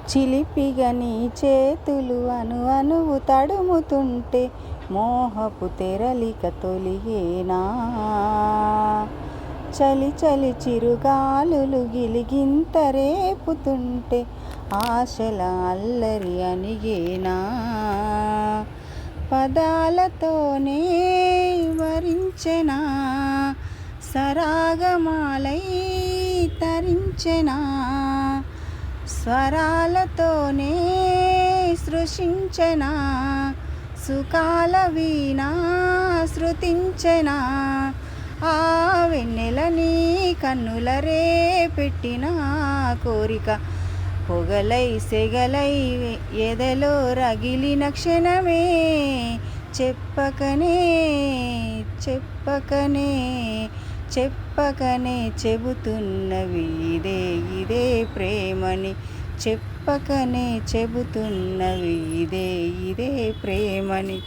చిలిపిగా నీ చేతులు అణువు తడుముతుంటే మోహపు తెరలిక తొలిగేనా. చలి చలి చిరుగాలులు గిలిగింత రేపుతుంటే ఆశల అల్లరి అణిగేనా. పదాలతోనే వరించెనా సరాగమాలై తరించెనా. స్వరాలతోనే సృష్టించెనా సుఖాల వీణ శృతించెనా. ఆ వెన్నెలని కన్నుల రేపెట్టిన కోరిక పొగలై సెగలై ఎదలో రగిలిన క్షణమే. చెప్పకనే చెప్పకనే చెప్పకనే చెబుతున్నవి ఇదే ఇదే ప్రేమని. చెప్పకనే చెబుతున్నవి ఇదే ఇదే ప్రేమని.